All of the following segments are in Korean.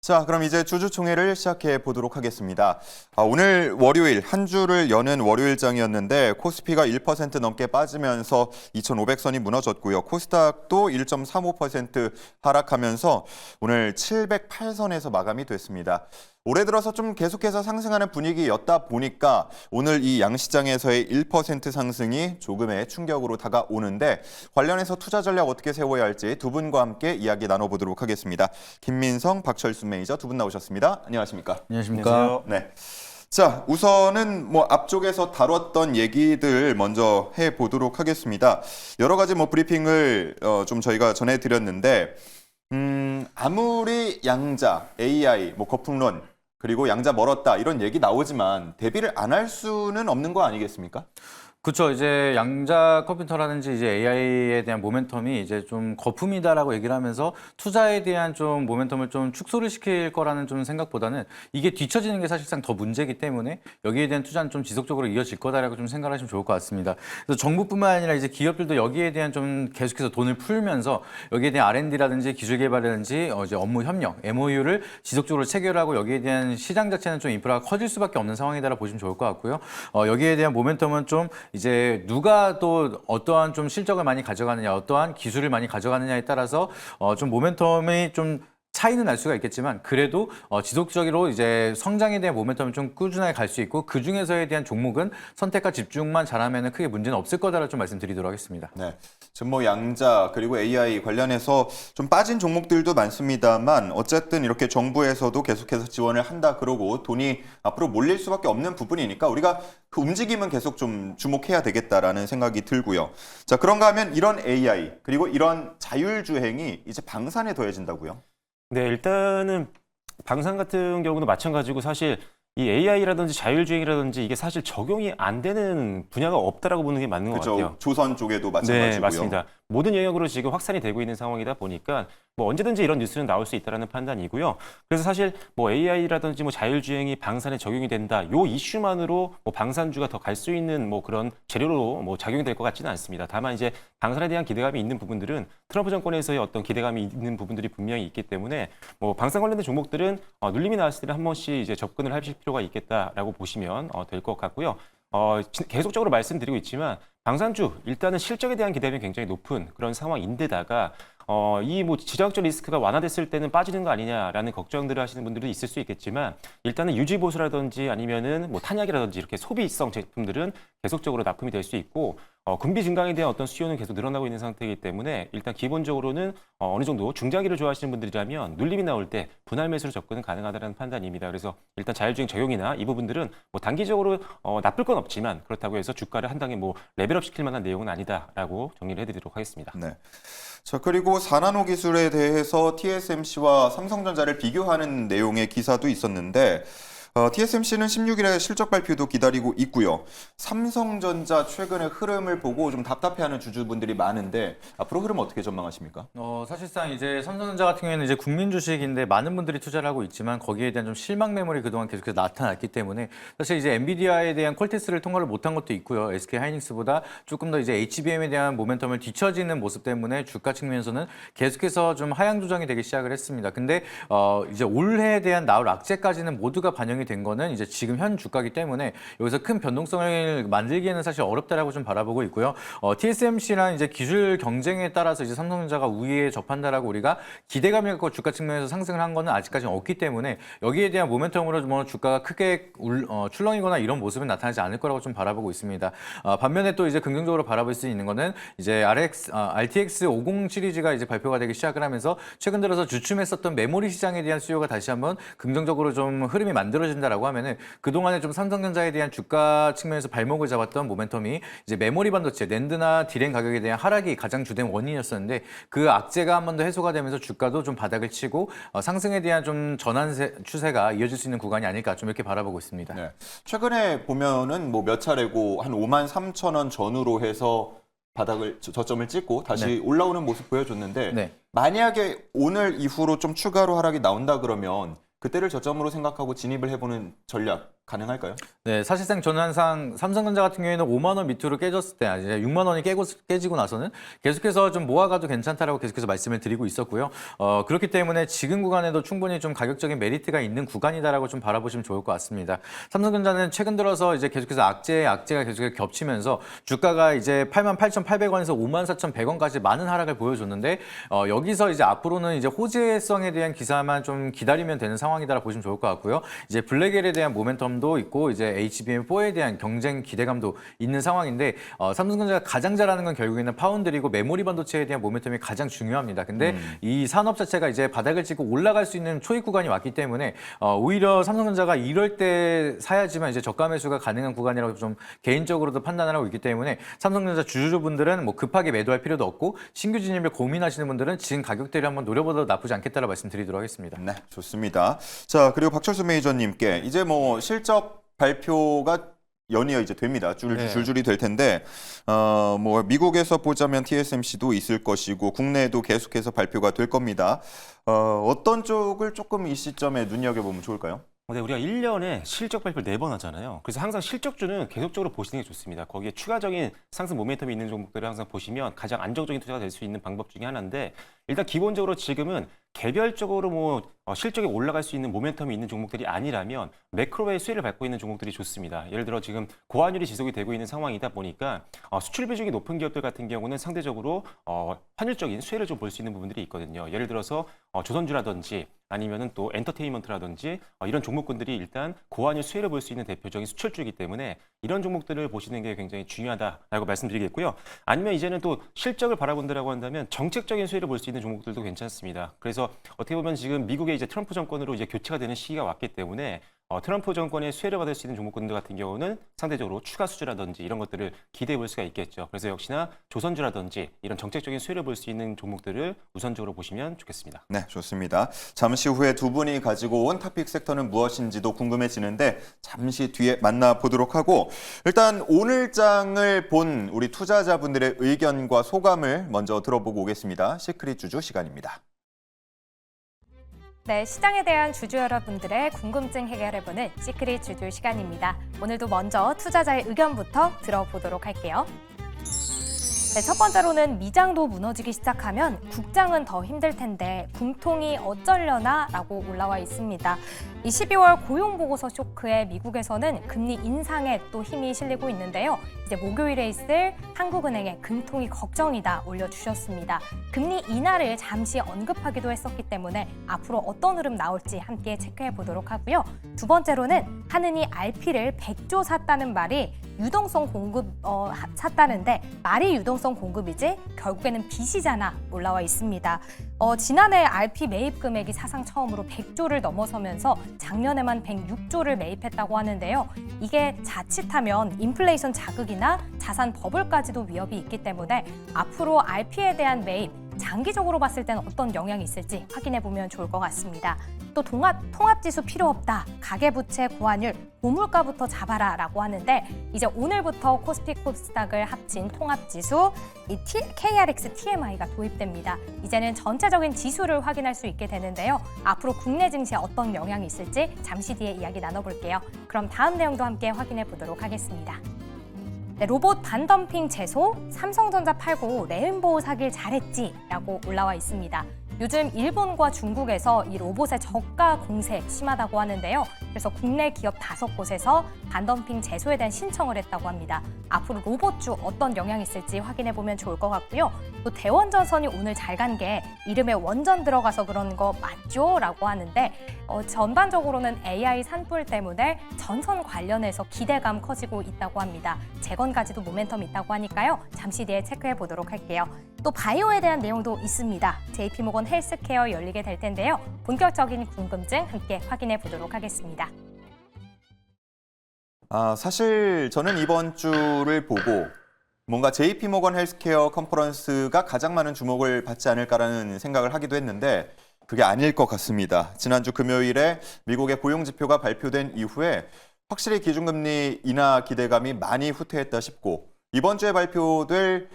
자, 그럼 이제 주주총회를 시작해 보도록 하겠습니다. 오늘 월요일, 한 주를 여는 월요일장이었는데 코스피가 1% 넘게 빠지면서 2,500선이 무너졌고요. 코스닥도 1.35% 하락하면서 오늘 708선에서 마감이 됐습니다. 올해 들어서 좀 계속해서 상승하는 분위기였다 보니까 오늘 이 양시장에서의 1% 상승이 조금의 충격으로 다가오는데 관련해서 투자 전략 어떻게 세워야 할지 두 분과 함께 이야기 나눠보도록 하겠습니다. 김민성, 박철순 매니저 두 분 나오셨습니다. 안녕하십니까? 안녕하십니까? 네. 자, 우선은 앞쪽에서 다뤘던 얘기들 먼저 해보도록 하겠습니다. 여러 가지 브리핑을 좀 저희가 전해드렸는데 아무리 양자, AI, 거품론 그리고 양자 멀었다 이런 얘기 나오지만 대비를 안 할 수는 없는 거 아니겠습니까? 그렇죠. 이제 양자 컴퓨터라든지 이제 AI에 대한 모멘텀이 이제 좀 거품이다라고 얘기를 하면서 투자에 대한 좀 모멘텀을 좀 축소를 시킬 거라는 좀 생각보다는 이게 뒤처지는 게 사실상 더 문제이기 때문에 여기에 대한 투자는 좀 지속적으로 이어질 거다라고 좀 생각을 하시면 좋을 것 같습니다. 그래서 정부뿐만 아니라 이제 기업들도 여기에 대한 좀 계속해서 돈을 풀면서 여기에 대한 R&D라든지 기술 개발이라든지 이제 업무 협력, MOU를 지속적으로 체결하고 여기에 대한 시장 자체는 좀 인프라가 커질 수밖에 없는 상황이다라고 보시면 좋을 것 같고요. 여기에 대한 모멘텀은 좀 이제 누가 또 어떠한 좀 실적을 많이 가져가느냐, 어떠한 기술을 많이 가져가느냐에 따라서 좀 모멘텀이 좀 차이는 날 수가 있겠지만 그래도 지속적으로 이제 성장에 대한 모멘텀은 좀 꾸준하게 갈 수 있고 그 중에서에 대한 종목은 선택과 집중만 잘하면 크게 문제는 없을 거다라고 좀 말씀드리도록 하겠습니다. 네, 지금 양자 그리고 AI 관련해서 좀 빠진 종목들도 많습니다만 어쨌든 이렇게 정부에서도 계속해서 지원을 한다 그러고 돈이 앞으로 몰릴 수밖에 없는 부분이니까 우리가 그 움직임은 계속 좀 주목해야 되겠다라는 생각이 들고요. 자, 그런가 하면 이런 AI 그리고 이런 자율주행이 이제 방산에 더해진다고요? 네, 일단은 방산 같은 경우도 마찬가지고 사실 이 AI라든지 자율주행이라든지 이게 사실 적용이 안 되는 분야가 없다라고 보는 게 맞는 것 같아요. 조선 쪽에도 마찬가지고요. 네, 맞습니다. 모든 영역으로 지금 확산이 되고 있는 상황이다 보니까 언제든지 이런 뉴스는 나올 수 있다는 판단이고요. 그래서 사실 AI라든지 자율주행이 방산에 적용이 된다. 요 이슈만으로 방산주가 더 갈 수 있는 그런 재료로 작용이 될 것 같지는 않습니다. 다만 이제 방산에 대한 기대감이 있는 부분들은 트럼프 정권에서의 어떤 기대감이 있는 부분들이 분명히 있기 때문에 방산 관련된 종목들은 눌림이 나왔을 때 한 번씩 이제 접근을 하실 필요가 있겠다라고 보시면 될 것 같고요. 계속적으로 말씀드리고 있지만 방산주 일단은 실적에 대한 기대감이 굉장히 높은 그런 상황인데다가 이 지정학적 리스크가 완화됐을 때는 빠지는 거 아니냐라는 걱정들을 하시는 분들도 있을 수 있겠지만 일단은 유지보수라든지 아니면은 탄약이라든지 이렇게 소비성 제품들은 계속적으로 납품이 될 수 있고 군비 증강에 대한 어떤 수요는 계속 늘어나고 있는 상태이기 때문에 일단 기본적으로는 어느 정도 중장기를 좋아하시는 분들이라면 눌림이 나올 때 분할 매수로 접근은 가능하다는 판단입니다. 그래서 일단 자율주행 적용이나 이 부분들은 단기적으로 나쁠 건 없지만 그렇다고 해서 주가를 한 단계 레벨업 시킬 만한 내용은 아니다라고 정리를 해드리도록 하겠습니다. 네. 자, 그리고 4나노 기술에 대해서 TSMC와 삼성전자를 비교하는 내용의 기사도 있었는데 TSMC는 16일에 실적 발표도 기다리고 있고요. 삼성전자 최근의 흐름을 보고 좀 답답해하는 주주분들이 많은데 앞으로 흐름 어떻게 전망하십니까? 사실상 이제 삼성전자 같은 경우에는 이제 국민 주식인데 많은 분들이 투자를 하고 있지만 거기에 대한 좀 실망 매물이 그동안 계속해서 나타났기 때문에 사실 이제 엔비디아에 대한 콜테스트를 통과를 못한 것도 있고요. SK 하이닉스보다 조금 더 이제 HBM에 대한 모멘텀을 뒤처지는 모습 때문에 주가 측면에서는 계속해서 좀 하향 조정이 되기 시작을 했습니다. 근데 이제 올해에 대한 나올 악재까지는 모두가 반영이 된 거는 이제 지금 현 주가이기 때문에 여기서 큰 변동성을 만들기에는 사실 어렵다라고 좀 바라보고 있고요. TSMC랑 이제 기술 경쟁에 따라서 이제 삼성전자가 우위에 접한다라고 우리가 기대감을 갖고 주가 측면에서 상승을 한 거는 아직까지는 없기 때문에 여기에 대한 모멘텀으로 주가가 크게 출렁이거나 이런 모습은 나타나지 않을 거라고 좀 바라보고 있습니다. 반면에 또 이제 긍정적으로 바라볼 수 있는 거는 이제 RTX 50 시리즈가 이제 발표가 되기 시작을 하면서 최근 들어서 주춤했었던 메모리 시장에 대한 수요가 다시 한번 긍정적으로 좀 흐름이 만들어진다라고 하면은 그동안에 좀 삼성전자에 대한 주가 측면에서 발목을 잡았던 모멘텀이 이제 메모리 반도체, 낸드나 디램 가격에 대한 하락이 가장 주된 원인이었었는데 그 악재가 한 번 더 해소가 되면서 주가도 좀 바닥을 치고 상승에 대한 좀 전환 추세가 이어질 수 있는 구간이 아닐까 좀 이렇게 바라보고 있습니다. 네. 최근에 보면은 몇 차례고 한 53,000원 전후로 해서 바닥을 저점을 찍고 다시 올라오는 모습 보여줬는데 만약에 오늘 이후로 좀 추가로 하락이 나온다 그러면 그때를 저점으로 생각하고 진입을 해보는 전략 가능할까요? 네, 사실상 저는 항상 삼성전자 같은 경우에는 5만 원 밑으로 깨졌을 때, 이제 6만 원이 깨지고 나서는 계속해서 좀 모아가도 괜찮다라고 계속해서 말씀을 드리고 있었고요. 그렇기 때문에 지금 구간에도 충분히 좀 가격적인 메리트가 있는 구간이다라고 좀 바라보시면 좋을 것 같습니다. 삼성전자는 최근 들어서 이제 계속해서 악재가 계속해서 겹치면서 주가가 이제 88,800원에서 54,100원까지 많은 하락을 보여줬는데 여기서 이제 앞으로는 이제 호재성에 대한 기사만 좀 기다리면 되는 상황이다라고 보시면 좋을 것 같고요. 이제 블랙엘에 대한 모멘텀도 있고 이제 HBM4에 대한 경쟁 기대감도 있는 상황인데 삼성전자가 가장 잘하는 건 결국에는 파운드리고 메모리 반도체에 대한 모멘텀이 가장 중요합니다. 근데 이 산업 자체가 이제 바닥을 찍고 올라갈 수 있는 초입 구간이 왔기 때문에 오히려 삼성전자가 이럴 때 사야지만 이제 저가 매수가 가능한 구간이라고 좀 개인적으로도 판단을 하고 있기 때문에 삼성전자 주주분들은 뭐 급하게 매도할 필요도 없고 신규 진입을 고민하시는 분들은 지금 가격대를 한번 노려보도 나쁘지 않겠다라고 말씀드리도록 하겠습니다. 네, 좋습니다. 자, 그리고 박철수 매니저님께 이제 뭐 실적 발표가 연이어 이제 됩니다. 줄줄이 될 텐데 뭐 미국에서 보자면 TSMC도 있을 것이고 국내에도 계속해서 발표가 될 겁니다. 어떤 쪽을 조금 이 시점에 눈여겨보면 좋을까요? 네, 우리가 1년에 실적 발표를 4번 하잖아요. 그래서 항상 실적주는 계속적으로 보시는 게 좋습니다. 거기에 추가적인 상승 모멘텀이 있는 종목들을 항상 보시면 가장 안정적인 투자가 될 수 있는 방법 중에 하나인데 일단 기본적으로 지금은 개별적으로 뭐 실적이 올라갈 수 있는 모멘텀이 있는 종목들이 아니라면 매크로의 수혜를 받고 있는 종목들이 좋습니다. 예를 들어 지금 고환율이 지속이 되고 있는 상황이다 보니까 수출 비중이 높은 기업들 같은 경우는 상대적으로 환율적인 수혜를 좀 볼 수 있는 부분들이 있거든요. 예를 들어서 조선주라든지 아니면은 또 엔터테인먼트라든지 이런 종목군들이 일단 고환율 수혜를 볼 수 있는 대표적인 수출주이기 때문에 이런 종목들을 보시는 게 굉장히 중요하다라고 말씀드리겠고요. 아니면 이제는 또 실적을 바라본다라고 한다면 정책적인 수혜를 볼 수 있는 종목들도 괜찮습니다. 그래서 어떻게 보면 지금 미국의 이제 트럼프 정권으로 이제 교체가 되는 시기가 왔기 때문에 트럼프 정권의 수혜를 받을 수 있는 종목군들 같은 경우는 상대적으로 추가 수주라든지 이런 것들을 기대해 볼 수가 있겠죠. 그래서 역시나 조선주라든지 이런 정책적인 수혜를 볼 수 있는 종목들을 우선적으로 보시면 좋겠습니다. 네, 좋습니다. 잠시 후에 두 분이 가지고 온 토픽 섹터는 무엇인지도 궁금해지는데 잠시 뒤에 만나보도록 하고 일단 오늘 장을 본 우리 투자자분들의 의견과 소감을 먼저 들어보고 오겠습니다. 시크릿 주주 시간입니다. 네, 시장에 대한 주주 여러분들의 궁금증 해결해보는 시크릿 주주 시간입니다. 오늘도 먼저 투자자의 의견부터 들어보도록 할게요. 네, 첫 번째로는 미장도 무너지기 시작하면 국장은 더 힘들 텐데 굼통이 어쩌려나 라고 올라와 있습니다. 이 12월 고용보고서 쇼크에 미국에서는 금리 인상에 또 힘이 실리고 있는데요. 이제 목요일에 있을 한국은행의 금통이 걱정이다 올려주셨습니다. 금리 인하를 잠시 언급하기도 했었기 때문에 앞으로 어떤 흐름 나올지 함께 체크해 보도록 하고요. 두 번째로는 한은이 RP를 100조 샀다는 말이 유동성 공급 샀다는데 말이 유동성 공급이지 결국에는 빚이잖아 올라와 있습니다. 지난해 RP 매입 금액이 사상 처음으로 100조를 넘어서면서 작년에만 106조를 매입했다고 하는데요. 이게 자칫하면 인플레이션 자극이나 자산 버블까지도 위협이 있기 때문에 앞으로 RP에 대한 매입 장기적으로 봤을 때는 어떤 영향이 있을지 확인해 보면 좋을 것 같습니다. 또 통합지수 필요 없다. 가계부채 고환율, 고물가부터 잡아라 라고 하는데 이제 오늘부터 코스피 코스닥을 합친 통합지수 이 KRX TMI가 도입됩니다. 이제는 전체적인 지수를 확인할 수 있게 되는데요. 앞으로 국내 증시에 어떤 영향이 있을지 잠시 뒤에 이야기 나눠볼게요. 그럼 다음 내용도 함께 확인해 보도록 하겠습니다. 네, 로봇 반덤핑 제소, 삼성전자 팔고 레인보우 사길 잘했지 라고 올라와 있습니다. 요즘 일본과 중국에서 이 로봇의 저가 공세 심하다고 하는데요. 그래서 국내 기업 5곳에서 반덤핑 제소에 대한 신청을 했다고 합니다. 앞으로 로봇주 어떤 영향이 있을지 확인해 보면 좋을 것 같고요. 또 대원전선이 오늘 잘 간 게 이름에 원전 들어가서 그런 거 맞죠? 라고 하는데 전반적으로는 AI 산불 때문에 전선 관련해서 기대감 커지고 있다고 합니다. 재건까지도 모멘텀이 있다고 하니까요. 잠시 뒤에 체크해 보도록 할게요. 또 바이오에 대한 내용도 있습니다. JP모건 헬스케어 열리게 될 텐데요. 본격적인 궁금증 함께 확인해 보도록 하겠습니다. 사실 저는 이번 주를 보고 뭔가 JP모건 헬스케어 컨퍼런스가 가장 많은 주목을 받지 않을까라는 생각을 하기도 했는데 그게 아닐 것 같습니다. 지난주 금요일에 미국의 고용지표가 발표된 이후에 확실히 기준금리 인하 기대감이 많이 후퇴했다 싶고 이번 주에 발표될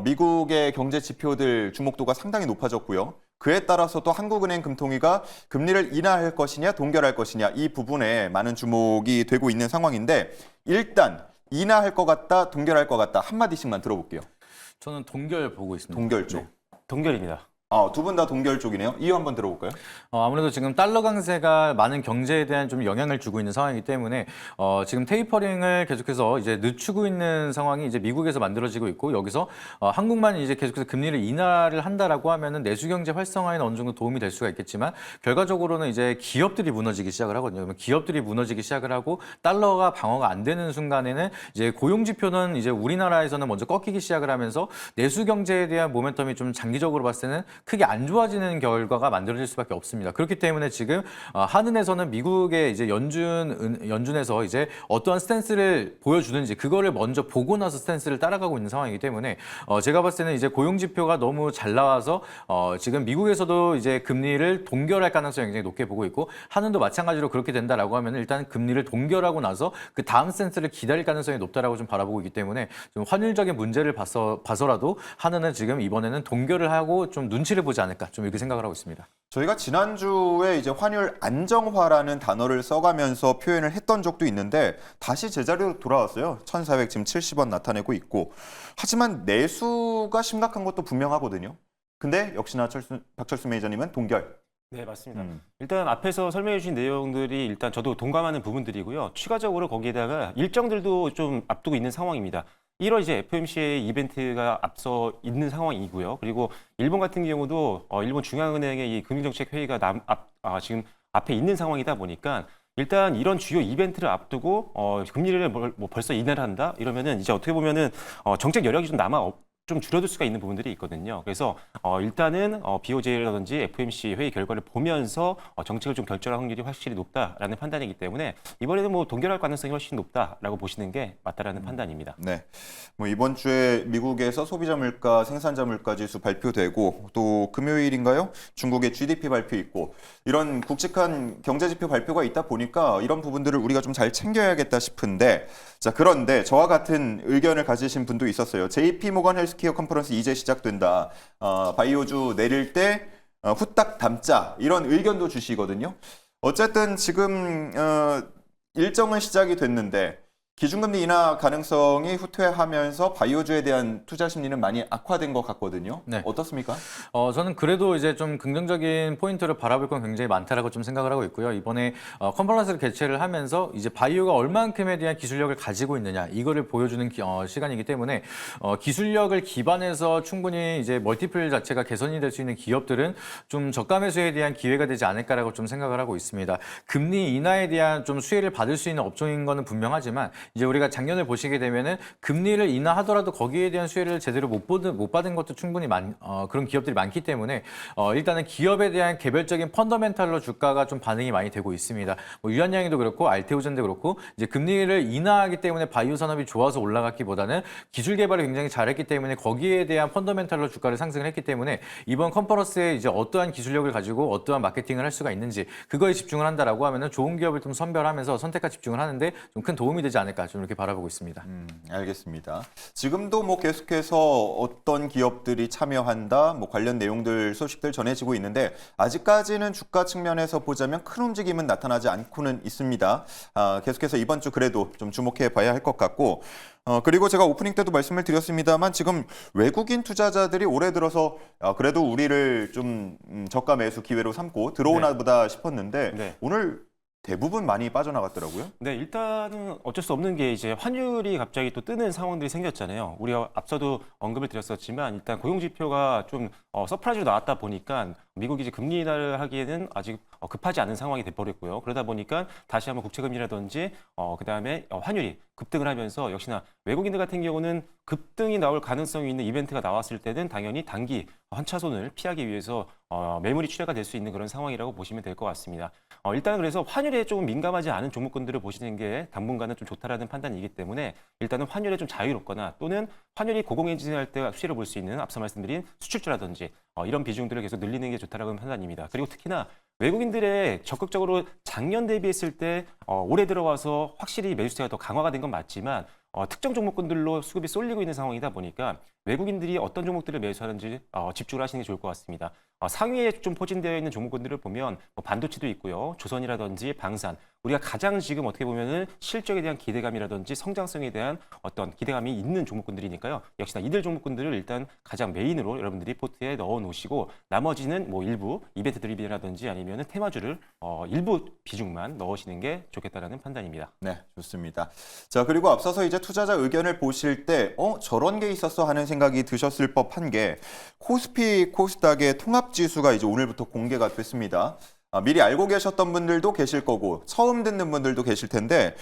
미국의 경제 지표들 주목도가 상당히 높아졌고요. 그에 따라서 또 한국은행 금통위가 금리를 인하할 것이냐 동결할 것이냐 이 부분에 많은 주목이 되고 있는 상황인데 일단 인하할 것 같다 동결할 것 같다 한마디씩만 들어볼게요. 저는 동결 보고 있습니다. 동결 쪽. 동결입니다. 두 분 다 동결 쪽이네요. 이유 한번 들어볼까요? 아무래도 지금 달러 강세가 많은 경제에 대한 좀 영향을 주고 있는 상황이기 때문에 지금 테이퍼링을 계속해서 이제 늦추고 있는 상황이 이제 미국에서 만들어지고 있고 여기서 한국만 이제 계속해서 금리를 인하를 한다라고 하면은 내수 경제 활성화에는 어느 정도 도움이 될 수가 있겠지만 결과적으로는 이제 기업들이 무너지기 시작을 하거든요. 그러면 기업들이 무너지기 시작을 하고 달러가 방어가 안 되는 순간에는 이제 고용 지표는 이제 우리나라에서는 먼저 꺾이기 시작을 하면서 내수 경제에 대한 모멘텀이 좀 장기적으로 봤을 때는 크게 안 좋아지는 결과가 만들어질 수밖에 없습니다. 그렇기 때문에 지금 한은에서는 미국의 이제 연준에서 이제 어떠한 스탠스를 보여주든지 그거를 먼저 보고 나서 스탠스를 따라가고 있는 상황이기 때문에 제가 봤을 때는 이제 고용 지표가 너무 잘 나와서 지금 미국에서도 이제 금리를 동결할 가능성이 굉장히 높게 보고 있고 한은도 마찬가지로 그렇게 된다라고 하면 일단 금리를 동결하고 나서 그 다음 스탠스를 기다릴 가능성이 높다라고 좀 바라보고 있기 때문에 좀 환율적인 문제를 봐서라도 한은은 지금 이번에는 동결을 하고 좀 눈치를 보지 않을까 좀 이렇게 생각을 하고 있습니다. 저희가 지난주에 이제 환율 안정화라는 단어를 써가면서 표현을 했던 적도 있는데 다시 제자리로 돌아왔어요. 1,400 지금 70원 나타내고 있고 하지만 내수가 심각한 것도 분명하거든요. 근데 역시나 박철수 매니저님은 동결. 네, 맞습니다. 일단 앞에서 설명해 주신 내용들이 일단 저도 동감하는 부분들이고요. 추가적으로 거기에다가 일정들도 좀 앞두고 있는 상황입니다. 1월 이제 FOMC의 이벤트가 앞서 있는 상황이고요. 그리고 일본 같은 경우도 일본 중앙은행의 이 금융정책 회의가 지금 앞에 있는 상황이다 보니까 일단 이런 주요 이벤트를 앞두고 금리를 벌써 인하를 한다 이러면은 이제 어떻게 보면은 정책 여력이 좀 줄어들 수가 있는 부분들이 있거든요. 그래서 일단은 BOJ라든지 FOMC 회의 결과를 보면서 정책을 좀 결정할 확률이 확실히 높다라는 판단이기 때문에 이번에는 뭐 동결할 가능성이 훨씬 높다라고 보시는 게 맞다라는 판단입니다. 네. 뭐 이번 주에 미국에서 소비자 물가, 생산자 물가 지수 발표되고 또 금요일인가요? 중국의 GDP 발표 있고 이런 굵직한 경제 지표 발표가 있다 보니까 이런 부분들을 우리가 좀 잘 챙겨야겠다 싶은데 자, 그런데 저와 같은 의견을 가지신 분도 있었어요. JP 모건 헬스케어 컨퍼런스 이제 시작된다. 바이오주 내릴 때 후딱 담자. 이런 의견도 주시거든요. 어쨌든 지금 일정은 시작이 됐는데 기준금리 인하 가능성이 후퇴하면서 바이오주에 대한 투자 심리는 많이 악화된 것 같거든요. 네. 어떻습니까? 저는 그래도 이제 좀 긍정적인 포인트를 바라볼 건 굉장히 많다라고 좀 생각을 하고 있고요. 이번에 컨퍼런스를 개최를 하면서 이제 바이오가 얼만큼에 대한 기술력을 가지고 있느냐 이거를 보여주는 시간이기 때문에 기술력을 기반해서 충분히 이제 멀티플 자체가 개선이 될 수 있는 기업들은 좀 저가 매수에 대한 기회가 되지 않을까라고 좀 생각을 하고 있습니다. 금리 인하에 대한 좀 수혜를 받을 수 있는 업종인 거는 분명하지만 이제 우리가 작년을 보시게 되면은 금리를 인하하더라도 거기에 대한 수혜를 제대로 못 받은 것도 충분히 그런 기업들이 많기 때문에 일단은 기업에 대한 개별적인 펀더멘탈로 주가가 좀 반응이 많이 되고 있습니다. 뭐 유한양이도 그렇고 알테오젠도 그렇고 이제 금리를 인하하기 때문에 바이오 산업이 좋아서 올라갔기보다는 기술 개발을 굉장히 잘했기 때문에 거기에 대한 펀더멘탈로 주가를 상승을 했기 때문에 이번 컨퍼런스에 이제 어떠한 기술력을 가지고 어떠한 마케팅을 할 수가 있는지 그거에 집중을 한다라고 하면은 좋은 기업을 좀 선별하면서 선택과 집중을 하는데 좀 큰 도움이 되지 않을까 좀 이렇게 바라보고 있습니다. 알겠습니다. 지금도 뭐 계속해서 어떤 기업들이 참여한다, 뭐 관련 내용들 소식들 전해지고 있는데 아직까지는 주가 측면에서 보자면 큰 움직임은 나타나지 않고는 있습니다. 계속해서 이번 주 그래도 좀 주목해 봐야 할 것 같고 그리고 제가 오프닝 때도 말씀을 드렸습니다만 지금 외국인 투자자들이 올해 들어서 그래도 우리를 좀 저가 매수 기회로 삼고 들어오나 보다 싶었는데 네. 오늘 대부분 많이 빠져나갔더라고요. 네, 일단은 어쩔 수 없는 게 이제 환율이 갑자기 또 뜨는 상황들이 생겼잖아요. 우리가 앞서도 언급을 드렸었지만 일단 고용 지표가 좀 서프라이즈로 나왔다 보니까 미국이 이제 금리 인하를 하기에는 아직 급하지 않은 상황이 돼버렸고요. 그러다 보니까 다시 한번 국채금리라든지 그다음에 환율이 급등을 하면서 역시나 외국인들 같은 경우는 급등이 나올 가능성이 있는 이벤트가 나왔을 때는 당연히 단기 환차손을 피하기 위해서 매물이 출회가 될 수 있는 그런 상황이라고 보시면 될 것 같습니다. 일단은 그래서 환율에 조금 민감하지 않은 종목군들을 보시는 게 당분간은 좀 좋다라는 판단이기 때문에 일단은 환율에 좀 자유롭거나 또는 환율이 고공행진할 때 수혜를 볼 수 있는 앞서 말씀드린 수출주라든지 이런 비중들을 계속 늘리는 게 좋다라는 판단입니다. 그리고 특히나 외국인들의 적극적으로 작년 대비했을 때 올해 들어와서 확실히 매수세가 더 강화가 된 건 맞지만 특정 종목군들로 수급이 쏠리고 있는 상황이다 보니까 외국인들이 어떤 종목들을 매수하는지 집중을 하시는 게 좋을 것 같습니다. 상위에 좀 포진되어 있는 종목군들을 보면 뭐 반도체도 있고요. 조선이라든지 방산. 우리가 가장 지금 어떻게 보면은 실적에 대한 기대감이라든지 성장성에 대한 어떤 기대감이 있는 종목군들이니까요. 역시나 이들 종목군들을 일단 가장 메인으로 여러분들이 포트에 넣어 놓으시고 나머지는 뭐 일부 이벤트 드리븐이라든지 아니면은 테마주를 일부 비중만 넣으시는 게 좋겠다라는 판단입니다. 네, 좋습니다. 자, 그리고 앞서서 이제 투자자 의견을 보실 때 저런 게 있었어 하는 생각이 드셨을 법한 게 코스피, 코스닥의 통합지수가 이제 오늘부터 공개가 됐습니다. 미리 알고 계셨던 분들도 계실 거고 처음 듣는 분들도 계실 텐데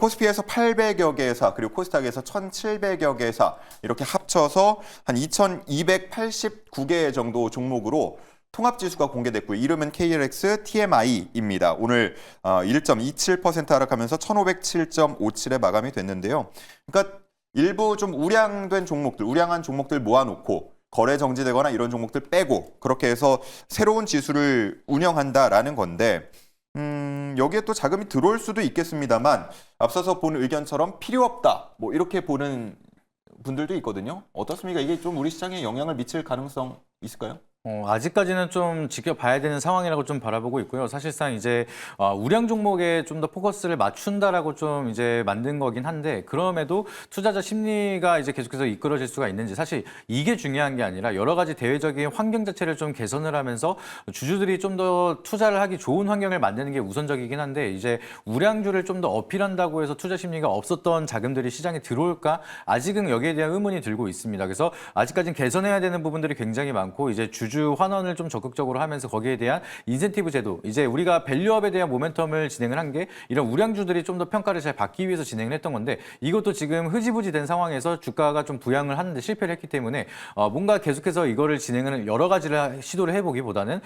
코스피에서 800여 개사 그리고 코스닥에서 1,700여 개사 이렇게 합쳐서 한 2,289개 정도 종목으로 통합지수가 공개됐고요. 이름은 KLX TMI입니다. 오늘 1.27% 하락하면서 1,507.57에 마감이 됐는데요. 그러니까 일부 좀 우량된 종목들, 우량한 종목들 모아놓고 거래 정지되거나 이런 종목들 빼고 그렇게 해서 새로운 지수를 운영한다라는 건데 여기에 또 자금이 들어올 수도 있겠습니다만 앞서서 본 의견처럼 필요 없다 뭐 이렇게 보는 분들도 있거든요. 어떻습니까? 이게 좀 우리 시장에 영향을 미칠 가능성 있을까요? 아직까지는 좀 지켜봐야 되는 상황이라고 좀 바라보고 있고요. 사실상 이제 우량 종목에 좀 더 포커스를 맞춘다라고 좀 이제 만든 거긴 한데 그럼에도 투자자 심리가 이제 계속해서 이끌어질 수가 있는지 사실 이게 중요한 게 아니라 여러 가지 대외적인 환경 자체를 좀 개선을 하면서 주주들이 좀 더 투자를 하기 좋은 환경을 만드는 게 우선적이긴 한데 이제 우량주를 좀 더 어필한다고 해서 투자 심리가 없었던 자금들이 시장에 들어올까 아직은 여기에 대한 의문이 들고 있습니다. 그래서 아직까지는 개선해야 되는 부분들이 굉장히 많고 이제 주주 환원을 좀 적극적으로 하면서 거기에 대한 인센티브 제도 이제 우리가 밸류업에 대한 모멘텀을 진행을 한 게 이런 우량주들이 좀 더 평가를 잘 받기 위해서 진행을 했던 건데 이것도 지금 흐지부지 된 상황에서 주가가 좀 부양을 하는데 실패를 했기 때문에 뭔가 계속해서 이거를 진행을 여러 가지를 시도를 해보기보다는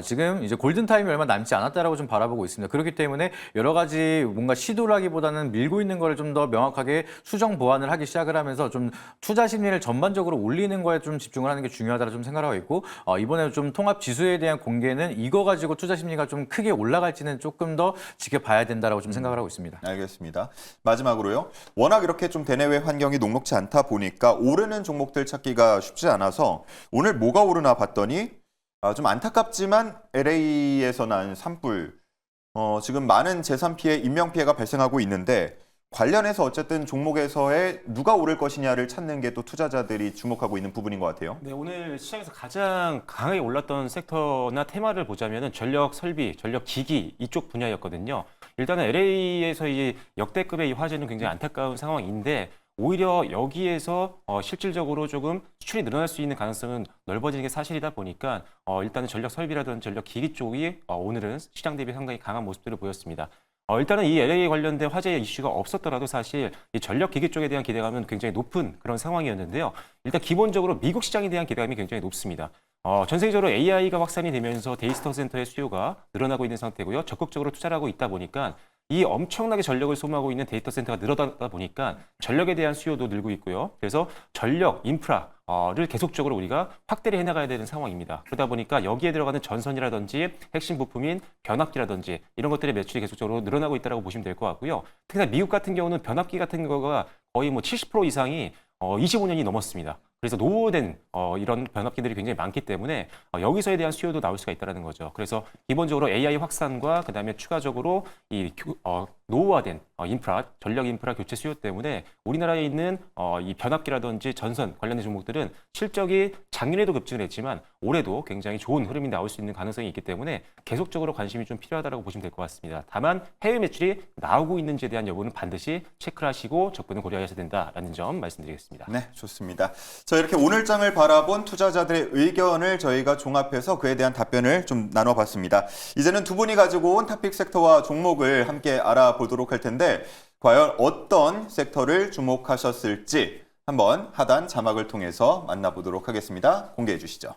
지금 이제 골든타임이 얼마 남지 않았다라고 좀 바라보고 있습니다. 그렇기 때문에 여러 가지 뭔가 시도를 하기보다는 밀고 있는 거를 좀 더 명확하게 수정 보완을 하기 시작을 하면서 좀 투자 심리를 전반적으로 올리는 거에 좀 집중을 하는 게 중요하다고 좀 생각하고 있고 이번에 좀 통합 지수에 대한 공개는 이거 가지고 투자 심리가 좀 크게 올라갈지는 조금 더 지켜봐야 된다라고 좀 생각을 하고 있습니다. 알겠습니다. 마지막으로요. 워낙 이렇게 좀 대내외 환경이 녹록지 않다 보니까 오르는 종목들 찾기가 쉽지 않아서 오늘 뭐가 오르나 봤더니 좀 안타깝지만 LA에서 난 산불 지금 많은 재산 피해, 인명 피해가 발생하고 있는데 관련해서 어쨌든 종목에서의 누가 오를 것이냐를 찾는 게 또 투자자들이 주목하고 있는 부분인 것 같아요. 네, 오늘 시장에서 가장 강하게 올랐던 섹터나 테마를 보자면은 전력 설비, 전력 기기 이쪽 분야였거든요. 일단은 LA에서 이 역대급의 이 화재는 굉장히 안타까운 상황인데 오히려 여기에서 실질적으로 조금 수출이 늘어날 수 있는 가능성은 넓어지는 게 사실이다 보니까 일단은 전력 설비라든지 전력 기기 쪽이 오늘은 시장 대비 상당히 강한 모습들을 보였습니다. 일단은 이 LA 관련된 화재 이슈가 없었더라도 사실 이 전력 기기 쪽에 대한 기대감은 굉장히 높은 그런 상황이었는데요. 일단 기본적으로 미국 시장에 대한 기대감이 굉장히 높습니다. 전 세계적으로 AI가 확산이 되면서 데이터 센터의 수요가 늘어나고 있는 상태고요. 적극적으로 투자를 하고 있다 보니까 이 엄청나게 전력을 소모하고 있는 데이터 센터가 늘어나다 보니까 전력에 대한 수요도 늘고 있고요. 그래서 전력, 인프라를 계속적으로 우리가 확대를 해나가야 되는 상황입니다. 그러다 보니까 여기에 들어가는 전선이라든지 핵심 부품인 변압기라든지 이런 것들의 매출이 계속적으로 늘어나고 있다고 보시면 될 것 같고요. 특히나 미국 같은 경우는 변압기 같은 거가 거의 뭐 70% 이상이 25년이 넘었습니다. 그래서 노후된 이런 변압기들이 굉장히 많기 때문에 여기서에 대한 수요도 나올 수가 있다는 거죠. 그래서 기본적으로 AI 확산과 그다음에 추가적으로 이 노후화된 인프라, 전력 인프라 교체 수요 때문에 우리나라에 있는 이 변압기라든지 전선 관련된 종목들은 실적이 작년에도 급증을 했지만 올해도 굉장히 좋은 흐름이 나올 수 있는 가능성이 있기 때문에 계속적으로 관심이 좀 필요하다고 보시면 될 것 같습니다. 다만 해외 매출이 나오고 있는지에 대한 여부는 반드시 체크를 하시고 접근을 고려하셔야 된다라는 점 말씀드리겠습니다. 네, 좋습니다. 자, 이렇게 오늘장을 바라본 투자자들의 의견을 저희가 종합해서 그에 대한 답변을 좀 나눠봤습니다. 이제는 두 분이 가지고 온 탑픽 섹터와 종목을 함께 알아보도록 할 텐데 과연 어떤 섹터를 주목하셨을지 한번 하단 자막을 통해서 만나보도록 하겠습니다. 공개해 주시죠.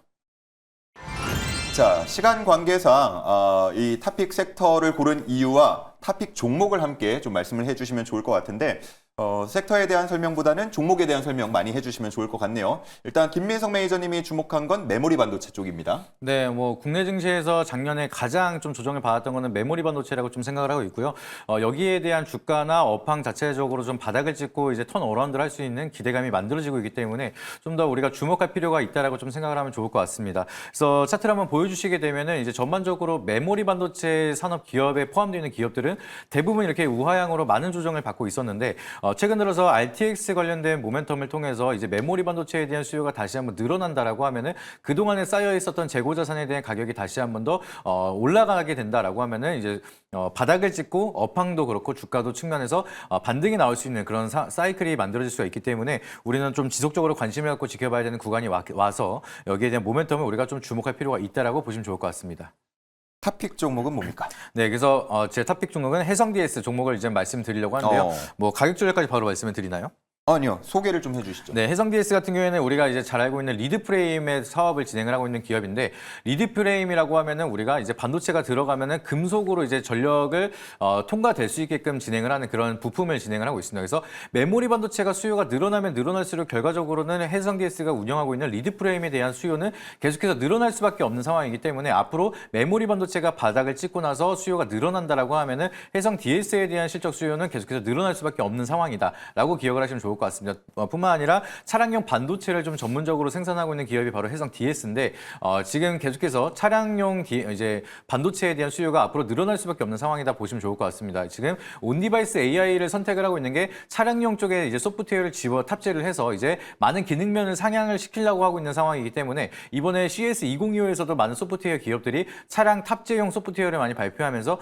자, 시간 관계상 이 탑픽 섹터를 고른 이유와 탑픽 종목을 함께 좀 말씀을 해주시면 좋을 것 같은데 섹터에 대한 설명보다는 종목에 대한 설명 많이 해주시면 좋을 것 같네요. 일단 김민석 매니저님이 주목한 건 메모리 반도체 쪽입니다. 네, 뭐 국내 증시에서 작년에 가장 좀 조정을 받았던 거는 메모리 반도체라고 좀 생각을 하고 있고요. 여기에 대한 주가나 업황 자체적으로 좀 바닥을 찍고 이제 턴 어라운드를 할 수 있는 기대감이 만들어지고 있기 때문에 좀 더 우리가 주목할 필요가 있다라고 좀 생각을 하면 좋을 것 같습니다. 그래서 차트를 한번 보여주시게 되면은 이제 전반적으로 메모리 반도체 산업 기업에 포함되어 있는 기업들은 대부분 이렇게 우하향으로 많은 조정을 받고 있었는데 최근 들어서 RTX 관련된 모멘텀을 통해서 이제 메모리 반도체에 대한 수요가 다시 한번 늘어난다라고 하면은 그동안에 쌓여 있었던 재고 자산에 대한 가격이 다시 한번 더 올라가게 된다라고 하면은 이제 바닥을 찍고 업황도 그렇고 주가도 측면에서 반등이 나올 수 있는 그런 사이클이 만들어질 수가 있기 때문에 우리는 좀 지속적으로 관심을 갖고 지켜봐야 되는 구간이 와서 여기에 대한 모멘텀을 우리가 좀 주목할 필요가 있다라고 보시면 좋을 것 같습니다. 탑픽 종목은 뭡니까? 네, 그래서 제 탑픽 종목은 해성 DS 종목을 이제 말씀드리려고 하는데요. 뭐 가격 조절까지 바로 말씀을 드리나요? 아니요, 소개를 좀 해주시죠. 네, 해성 DS 같은 경우에는 우리가 이제 잘 알고 있는 리드 프레임의 사업을 진행을 하고 있는 기업인데 리드 프레임이라고 하면은 우리가 이제 반도체가 들어가면은 금속으로 이제 전력을 통과될 수 있게끔 진행을 하는 그런 부품을 진행을 하고 있습니다. 그래서 메모리 반도체가 수요가 늘어나면 늘어날수록 결과적으로는 해성 DS가 운영하고 있는 리드 프레임에 대한 수요는 계속해서 늘어날 수밖에 없는 상황이기 때문에 앞으로 메모리 반도체가 바닥을 찍고 나서 수요가 늘어난다라고 하면은 해성 DS에 대한 실적 수요는 계속해서 늘어날 수밖에 없는 상황이다라고 기억을 하시면 좋을 것 같습니다. 뿐만 아니라 차량용 반도체를 좀 전문적으로 생산하고 있는 기업이 바로 해성 DS인데 지금 계속해서 차량용 이제 반도체에 대한 수요가 앞으로 늘어날 수밖에 없는 상황이다 보시면 좋을 것 같습니다. 지금 온디바이스 AI를 선택을 하고 있는 게 차량용 쪽에 이제 소프트웨어를 탑재를 해서 이제 많은 기능면을 상향을 시키려고 하고 있는 상황이기 때문에 이번에 CS 2025에서도 많은 소프트웨어 기업들이 차량 탑재용 소프트웨어를 많이 발표하면서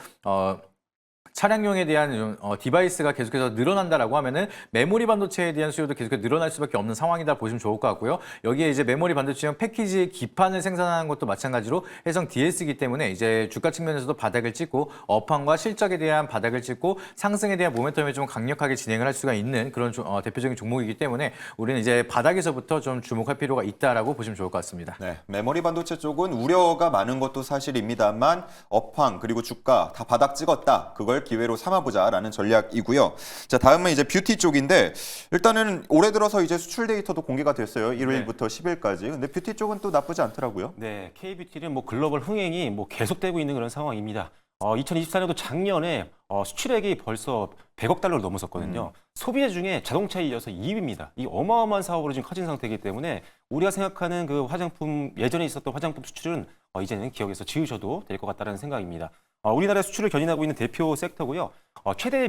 차량용에 대한 디바이스가 계속해서 늘어난다라고 하면은 메모리 반도체에 대한 수요도 계속해서 늘어날 수밖에 없는 상황이다 보시면 좋을 것 같고요. 여기에 이제 메모리 반도체용 패키지 기판을 생산하는 것도 마찬가지로 해성 DS이기 때문에 이제 주가 측면에서도 바닥을 찍고 업황과 실적에 대한 바닥을 찍고 상승에 대한 모멘텀이 좀 강력하게 진행을 할 수가 있는 그런 대표적인 종목이기 때문에 우리는 이제 바닥에서부터 좀 주목할 필요가 있다라고 보시면 좋을 것 같습니다. 네, 메모리 반도체 쪽은 우려가 많은 것도 사실입니다만 업황 그리고 주가 다 바닥 찍었다. 그걸 기회로 삼아보자라는 전략이고요. 자, 다음은 이제 뷰티 쪽인데 일단은 올해 들어서 이제 수출 데이터도 공개가 됐어요. 1일부터 10일까지. 근데 뷰티 쪽은 또 나쁘지 않더라고요. 네, K뷰티는 뭐 글로벌 흥행이 뭐 계속되고 있는 그런 상황입니다. 2024년도 작년에 수출액이 벌써 100억 달러를 넘었었거든요. 소비재 중에 자동차에 이어서 2위입니다. 이 어마어마한 사업으로 지금 커진 상태이기 때문에 우리가 생각하는 그 화장품, 예전에 있었던 화장품 수출은 이제는 기억에서 지우셔도 될 것 같다는 생각입니다. 우리나라 수출을 견인하고 있는 대표 섹터고요. 최대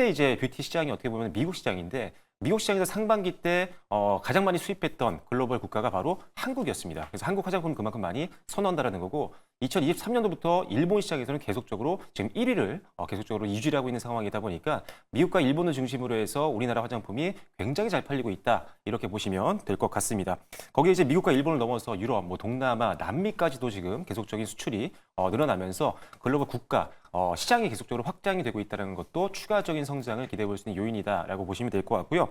이제 뷰티 시장이 어떻게 보면 미국 시장인데 미국 시장에서 상반기 때 가장 많이 수입했던 글로벌 국가가 바로 한국이었습니다. 그래서 한국 화장품을 그만큼 많이 선호한다라는 거고 2023년도부터 일본 시장에서는 계속적으로 지금 1위를 계속적으로 유지하고 있는 상황이다 보니까 미국과 일본을 중심으로 해서 우리나라 화장품이 굉장히 잘 팔리고 있다 이렇게 보시면 될 것 같습니다. 거기에 이제 미국과 일본을 넘어서 유럽, 뭐 동남아, 남미까지도 지금 계속적인 수출이 늘어나면서 글로벌 국가 시장이 계속적으로 확장이 되고 있다는 것도 추가적인 성장을 기대해 볼 수 있는 요인이다라고 보시면 될 것 같고요.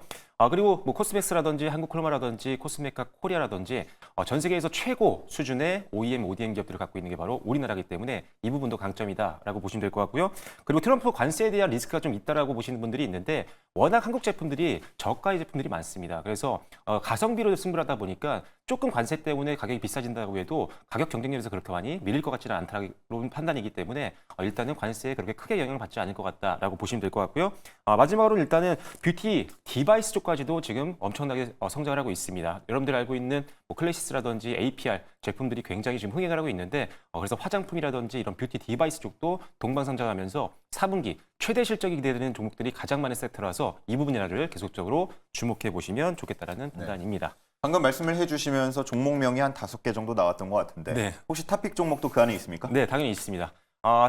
그리고 뭐 코스맥스라든지 한국크로마라든지 코스메카 코리아라든지 전 세계에서 최고 수준의 OEM, ODM 기업들을 갖고 있는 게 바로 우리나라이기 때문에 이 부분도 강점이다라고 보시면 될 것 같고요. 그리고 트럼프 관세에 대한 리스크가 좀 있다라고 보시는 분들이 있는데 워낙 한국 제품들이 저가의 제품들이 많습니다. 그래서 가성비로 승부를 하다 보니까 조금 관세 때문에 가격이 비싸진다고 해도 가격 경쟁력에서 그렇게 많이 밀릴 것 같지는 않다는 판단이기 때문에 일단은 관세에 그렇게 크게 영향을 받지 않을 것 같다라고 보시면 될 것 같고요. 마지막으로 일단은 뷰티 디바이스 쪽까지도 지금 엄청나게 성장을 하고 있습니다. 여러분들이 알고 있는 뭐 클래시스라든지 APR 제품들이 굉장히 지금 흥행을 하고 있는데 그래서 화장품이라든지 이런 뷰티 디바이스 쪽도 동방상장하면서 4분기 최대 실적이 기대되는 종목들이 가장 많은 섹터라서 이 부분을 계속적으로 주목해 보시면 좋겠다라는 판단입니다. 방금 말씀을 해주시면서 종목명이 한 5개 정도 나왔던 것 같은데 네. 혹시 탑픽 종목도 그 안에 있습니까? 네, 당연히 있습니다.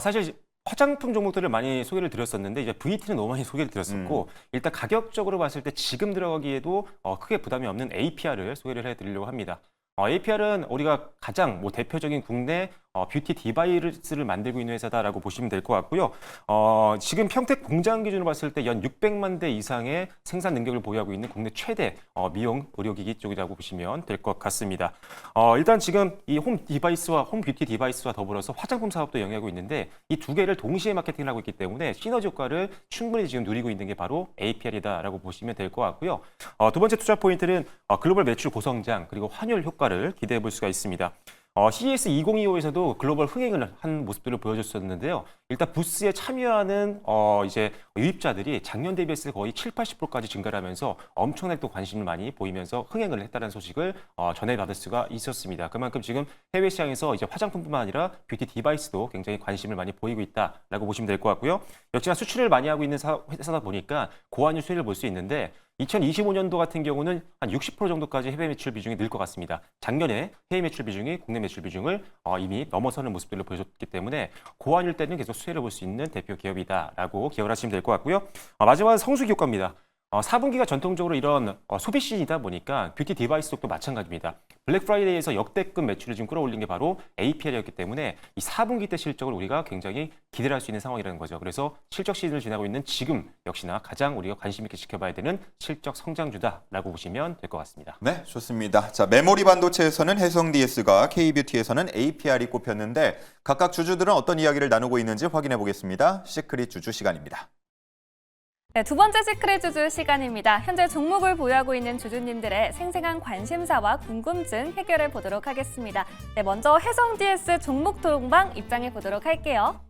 사실 화장품 종목들을 많이 소개를 드렸었는데 이제 VT는 너무 많이 소개를 드렸었고 일단 가격적으로 봤을 때 지금 들어가기에도 크게 부담이 없는 APR을 소개를 해드리려고 합니다. APR은 우리가 가장 대표적인 국내 뷰티 디바이스를 만들고 있는 회사다라고 보시면 될 것 같고요. 지금 평택 공장 기준으로 봤을 때 연 600만 대 이상의 생산 능력을 보유하고 있는 국내 최대 미용 의료기기 쪽이라고 보시면 될 것 같습니다. 일단 지금 이 홈 디바이스와 홈 뷰티 디바이스와 더불어서 화장품 사업도 영위하고 있는데 이 두 개를 동시에 마케팅을 하고 있기 때문에 시너지 효과를 충분히 지금 누리고 있는 게 바로 APR이다라고 보시면 될 것 같고요. 두 번째 투자 포인트는 글로벌 매출 고성장 그리고 환율 효과를 기대해 볼 수가 있습니다. CES 2025에서도 글로벌 흥행을 한 모습들을 보여줬었는데요. 일단 부스에 참여하는 이제 유입자들이 작년 대비해서 거의 70-80%까지 증가를 하면서 엄청나게 또 관심을 많이 보이면서 흥행을 했다는 소식을 전해받을 수가 있었습니다. 그만큼 지금 해외 시장에서 이제 화장품뿐만 아니라 뷰티 디바이스도 굉장히 관심을 많이 보이고 있다라고 보시면 될 것 같고요. 역시나 수출을 많이 하고 있는 회사다 보니까 고환율 수혜를 볼 수 있는데 2025년도 같은 경우는 한 60% 정도까지 해외 매출 비중이 늘 것 같습니다. 작년에 해외 매출 비중이 국내 매출 비중을 이미 넘어서는 모습들을 보여줬기 때문에 고환율 때는 계속 수혜를 볼 수 있는 대표 기업이다라고 기억을 하시면 될 것 같고요. 마지막은 성수기 효과입니다. 4분기가 전통적으로 이런 소비 시즌이다 보니까 뷰티 디바이스 쪽도 마찬가지입니다. 블랙 프라이데이에서 역대급 매출을 지금 끌어올린 게 바로 APR이었기 때문에 이 4분기 때 실적을 우리가 굉장히 기대를 할 수 있는 상황이라는 거죠. 그래서 실적 시즌을 지나고 있는 지금 역시나 가장 우리가 관심 있게 지켜봐야 되는 실적 성장주다라고 보시면 될 것 같습니다. 네, 좋습니다. 자, 메모리 반도체에서는 해성DS가 K뷰티에서는 APR이 꼽혔는데 각각 주주들은 어떤 이야기를 나누고 있는지 확인해 보겠습니다. 시크릿 주주 시간입니다. 네, 두 번째 시크릿 주주 시간입니다. 현재 종목을 보유하고 있는 주주님들의 생생한 관심사와 궁금증 해결해 보도록 하겠습니다. 네, 먼저 해성DS 종목 토론방 입장해 보도록 할게요.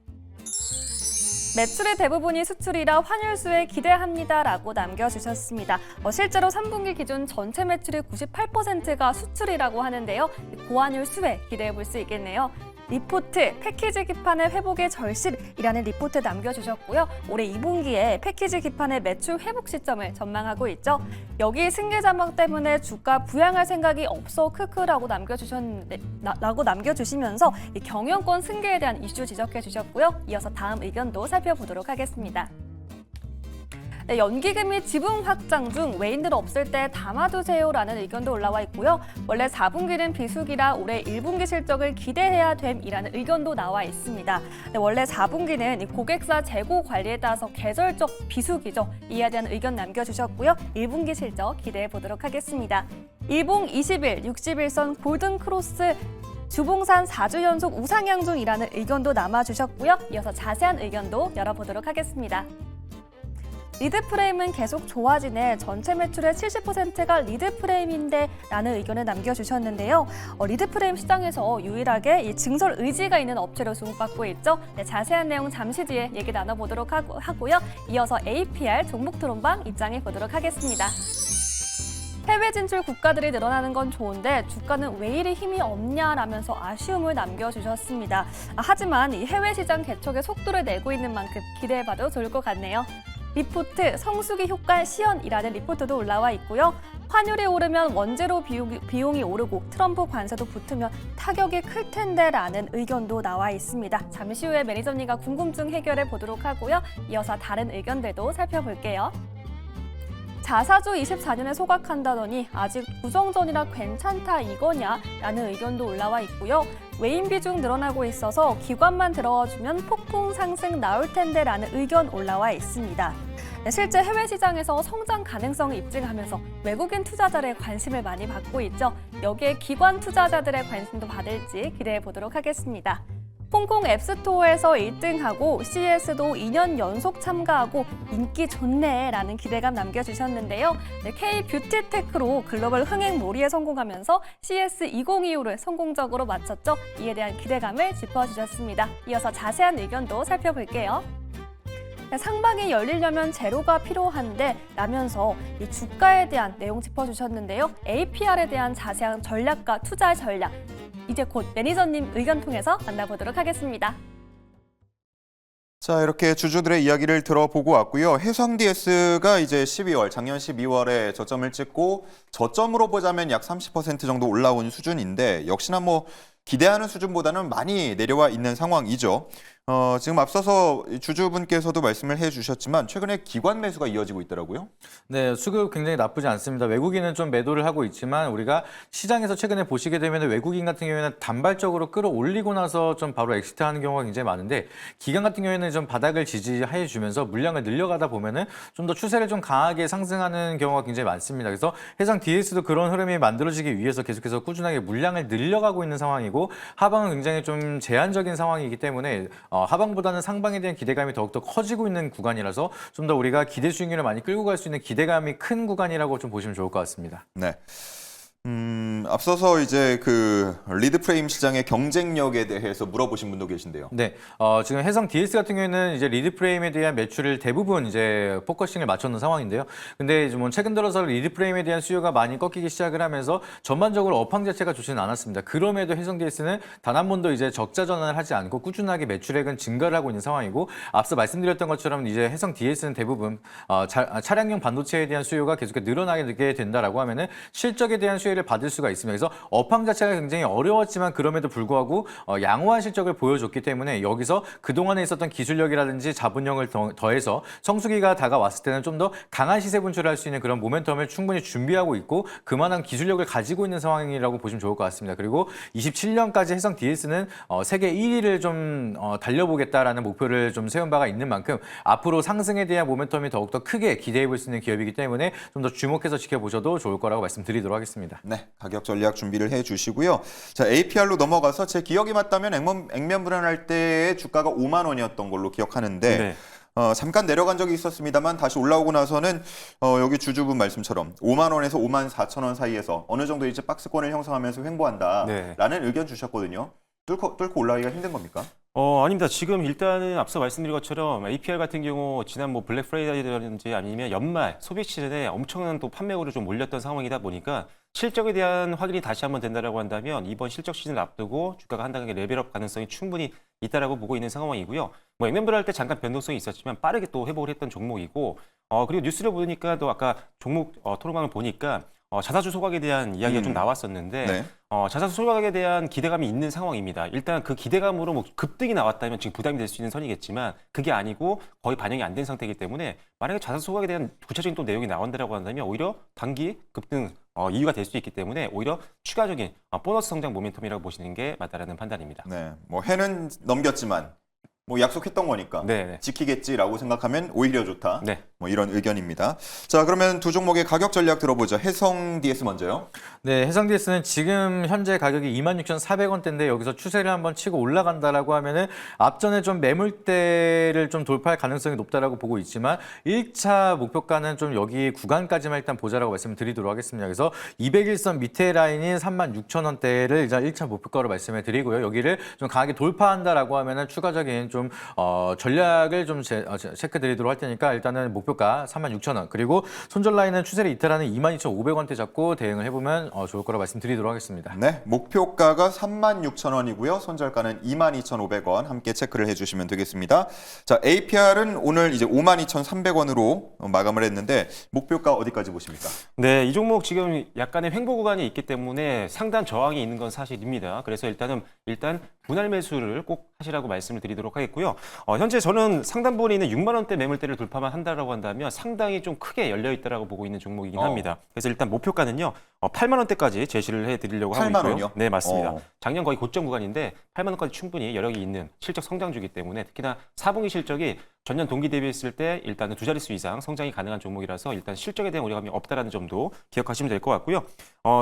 매출의 대부분이 수출이라 환율수에 기대합니다라고 남겨주셨습니다. 실제로 3분기 기준 전체 매출의 98%가 수출이라고 하는데요. 고환율 수혜 기대해 볼 수 있겠네요. 리포트, 패키지 기판의 회복의 절실이라는 리포트 남겨주셨고요. 올해 2분기에 패키지 기판의 매출 회복 시점을 전망하고 있죠. 여기 승계 자막 때문에 주가 부양할 생각이 없어 크크라고 남겨주시면서 이 경영권 승계에 대한 이슈 지적해 주셨고요. 이어서 다음 의견도 살펴보도록 하겠습니다. 네, 연기금이 지분 확장 중 외인들 없을 때 담아두세요라는 의견도 올라와 있고요. 원래 4분기는 비수기라 올해 1분기 실적을 기대해야 됨이라는 의견도 나와 있습니다. 네, 원래 4분기는 고객사 재고 관리에 따라서 계절적 비수기죠. 이에 대한 의견 남겨주셨고요. 1분기 실적 기대해 보도록 하겠습니다. 일봉 20일, 61선 골든크로스 주봉산 4주 연속 우상향 중이라는 의견도 남아주셨고요. 이어서 자세한 의견도 열어보도록 하겠습니다. 리드 프레임은 계속 좋아지네. 전체 매출의 70%가 리드 프레임인데 라는 의견을 남겨주셨는데요. 리드 프레임 시장에서 유일하게 이 증설 의지가 있는 업체로 주목받고 있죠. 네, 자세한 내용 잠시 뒤에 얘기 나눠보도록 하고요. 이어서 APR 종목 토론방 입장해 보도록 하겠습니다. 해외 진출 국가들이 늘어나는 건 좋은데 주가는 왜 이리 힘이 없냐라면서 아쉬움을 남겨주셨습니다. 하지만 이 해외 시장 개척에 속도를 내고 있는 만큼 기대해봐도 좋을 것 같네요. 리포트 성수기 효과 시연이라는 리포트도 올라와 있고요. 환율이 오르면 원재료 비용이 오르고 트럼프 관세도 붙으면 타격이 클 텐데라는 의견도 나와 있습니다. 잠시 후에 매니저님과 궁금증 해결해 보도록 하고요. 이어서 다른 의견들도 살펴볼게요. 자사주 24년에 소각한다더니 아직 구정전이라 괜찮다 이거냐라는 의견도 올라와 있고요. 외인 비중 늘어나고 있어서 기관만 들어와주면 폭풍 상승 나올 텐데라는 의견 올라와 있습니다. 실제 해외 시장에서 성장 가능성을 입증하면서 외국인 투자자들의 관심을 많이 받고 있죠. 여기에 기관 투자자들의 관심도 받을지 기대해 보도록 하겠습니다. 홍콩 앱스토어에서 1등하고 CES도 2년 연속 참가하고 인기 좋네라는 기대감 남겨주셨는데요. 네, K뷰티테크로 글로벌 흥행몰이에 성공하면서 CES 2025를 성공적으로 마쳤죠. 이에 대한 기대감을 짚어주셨습니다. 이어서 자세한 의견도 살펴볼게요. 상방이 열리려면 재료가 필요한데 라면서 이 주가에 대한 내용 짚어주셨는데요. APR에 대한 자세한 전략과 투자 전략 이제 곧 매니저님 의견 통해서 만나보도록 하겠습니다. 자, 이렇게 주주들의 이야기를 들어보고 왔고요. 해성DS가 이제 작년 12월에 저점을 찍고 저점으로 보자면 약 30% 정도 올라온 수준인데 역시나 기대하는 수준보다는 많이 내려와 있는 상황이죠. 지금 앞서서 주주분께서도 말씀을 해주셨지만 최근에 기관 매수가 이어지고 있더라고요. 네, 수급 굉장히 나쁘지 않습니다. 외국인은 좀 매도를 하고 있지만 우리가 시장에서 최근에 보시게 되면 외국인 같은 경우에는 단발적으로 끌어올리고 나서 좀 바로 엑시트하는 경우가 굉장히 많은데 기관 같은 경우에는 좀 바닥을 지지해 주면서 물량을 늘려가다 보면은 좀 더 추세를 좀 강하게 상승하는 경우가 굉장히 많습니다. 그래서 해상 DS도 그런 흐름이 만들어지기 위해서 계속해서 꾸준하게 물량을 늘려가고 있는 상황이고 하방은 굉장히 좀 제한적인 상황이기 때문에 하방보다는 상방에 대한 기대감이 더욱더 커지고 있는 구간이라서 좀 더 우리가 기대 수익률을 많이 끌고 갈 수 있는 기대감이 큰 구간이라고 좀 보시면 좋을 것 같습니다. 네. 앞서서 이제 그 리드 프레임 시장의 경쟁력에 대해서 물어보신 분도 계신데요. 네, 지금 해상 DS 같은 경우에는 이제 리드 프레임에 대한 매출을 대부분 이제 포커싱을 맞췄는 상황인데요. 근데 이제 뭐 최근 들어서 리드 프레임에 대한 수요가 많이 꺾이기 시작을 하면서 전반적으로 업황 자체가 좋지는 않았습니다. 그럼에도 해상 DS는 단 한 번도 이제 적자 전환을 하지 않고 꾸준하게 매출액은 증가를 하고 있는 상황이고 앞서 말씀드렸던 것처럼 이제 해상 DS는 대부분 차량용 반도체에 대한 수요가 계속 늘어나게 된다라고 하면은 실적에 대한 수혜를 받을 수가 있습니다. 그래서 업황 자체가 굉장히 어려웠지만 그럼에도 불구하고 양호한 실적을 보여줬기 때문에 여기서 그동안에 있었던 기술력이라든지 자본력을 더해서 성수기가 다가왔을 때는 좀 더 강한 시세 분출을 할 수 있는 그런 모멘텀을 충분히 준비하고 있고 그만한 기술력을 가지고 있는 상황이라고 보시면 좋을 것 같습니다. 그리고 27년까지 해상 DS는 세계 1위를 좀 달려보겠다라는 목표를 좀 세운 바가 있는 만큼 앞으로 상승에 대한 모멘텀이 더욱더 크게 기대해 볼 수 있는 기업이기 때문에 좀 더 주목해서 지켜보셔도 좋을 거라고 말씀드리도록 하겠습니다. 네, 가격 전략 준비를 해주시고요. 자, APR로 넘어가서 제 기억이 맞다면 액면 불안할 때 주가가 5만 원이었던 걸로 기억하는데 네. 잠깐 내려간 적이 있었습니다만 다시 올라오고 나서는 여기 주주분 말씀처럼 5만 원에서 5만 4천 원 사이에서 어느 정도 이제 박스권을 형성하면서 횡보한다라는 의견 주셨거든요. 뚫고 올라가기가 힘든 겁니까? 아닙니다. 지금 일단은 앞서 말씀드린 것처럼 APR 같은 경우 지난 뭐 블랙 프라이데이라든지 아니면 연말 소비 시즌에 엄청난 또 판매고를 좀 올렸던 상황이다 보니까 실적에 대한 확인이 다시 한번 된다라고 한다면 이번 실적 시즌을 앞두고 주가가 한 단계 레벨업 가능성이 충분히 있다라고 보고 있는 상황이고요. 뭐 액면별 할 때 잠깐 변동성이 있었지만 빠르게 또 회복을 했던 종목이고 그리고 뉴스를 보니까 또 아까 종목 토론방을 보니까 자사주 소각에 대한 이야기가 좀 나왔었는데 네. 자사주 소각에 대한 기대감이 있는 상황입니다. 일단 그 기대감으로 뭐 급등이 나왔다면 지금 부담이 될 수 있는 선이겠지만 그게 아니고 거의 반영이 안 된 상태이기 때문에 만약에 자사주 소각에 대한 구체적인 또 내용이 나온다라고 한다면 오히려 단기 급등 이유가 될 수 있기 때문에 오히려 추가적인 보너스 성장 모멘텀이라고 보시는 게 맞다라는 판단입니다. 네, 뭐 해는 넘겼지만 뭐 약속했던 거니까 네. 지키겠지라고 생각하면 오히려 좋다. 네. 뭐 이런 의견입니다. 자, 그러면 두 종목의 가격 전략 들어보죠. 해성 DS 먼저요. 네, 해상 DS는 지금 현재 가격이 26,400원대인데 여기서 추세를 한번 치고 올라간다라고 하면은 앞전에 좀 매물대를 좀 돌파할 가능성이 높다라고 보고 있지만 1차 목표가는 좀 여기 구간까지만 일단 보자라고 말씀드리도록 하겠습니다. 그래서 201선 밑에 라인인 36,000원대를 일단 1차 목표가로 말씀을 드리고요. 여기를 좀 강하게 돌파한다라고 하면은 추가적인 좀 전략을 좀 체크 드리도록 할 테니까 일단은 목표가 36,000원 그리고 손절 라인은 추세를 이탈하는 22,500원대 잡고 대응을 해보면 좋을 거라고 말씀드리도록 하겠습니다. 네, 목표가가 36,000원이고요. 손절가는 22,500원 함께 체크를 해주시면 되겠습니다. 자, APR은 오늘 이제 52,300원으로 마감을 했는데 목표가 어디까지 보십니까? 네, 이 종목 지금 약간의 횡보 구간이 있기 때문에 상단 저항이 있는 건 사실입니다. 그래서 일단 분할 매수를 꼭 하시라고 말씀을 드리도록 하겠고요. 현재 저는 상단 부분에 있는 6만 원대 매물대를 돌파만 한다라고 한다면 상당히 좀 크게 열려 있다라고 보고 있는 종목이긴 합니다. 그래서 일단 목표가는요. 8만 원대까지 제시를 해드리려고 하고 8만 있고요. 원이요? 네, 맞습니다. 작년 거의 고점 구간인데 8만 원까지 충분히 여력이 있는 실적 성장주이기 때문에 특히나 4분기 실적이 전년 동기 대비했을 때 일단은 두 자릿수 이상 성장이 가능한 종목이라서 일단 실적에 대한 우려감이 없다라는 점도 기억하시면 될 것 같고요.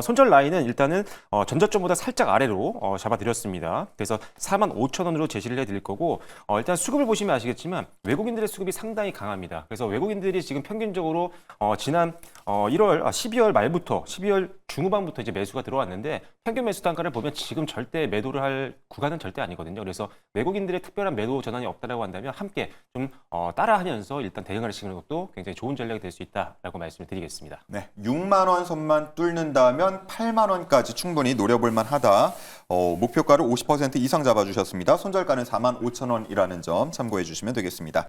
손절 라인은 일단은 전저점보다 살짝 아래로 잡아드렸습니다. 그래서 45,000원으로 제시를 해드릴 거고 일단 수급을 보시면 아시겠지만 외국인들의 수급이 상당히 강합니다. 그래서 외국인들이 지금 평균적으로 지난 12월 말부터 12월 중후반부터 이제 매수가 들어왔는데 평균 매수 단가를 보면 지금 절대 매도를 할 구간은 절대 아니거든요. 그래서 외국인들의 특별한 매도 전환이 없다라고 한다면 함께 좀 따라하면서 일단 대응하시는 것도 굉장히 좋은 전략이 될 수 있다라고 말씀을 드리겠습니다. 네, 6만 원 선만 뚫는다면 8만 원까지 충분히 노려볼 만하다. 목표가를 50% 이상 잡아주셨습니다. 손절가는 45,000원이라는 점 참고해 주시면 되겠습니다.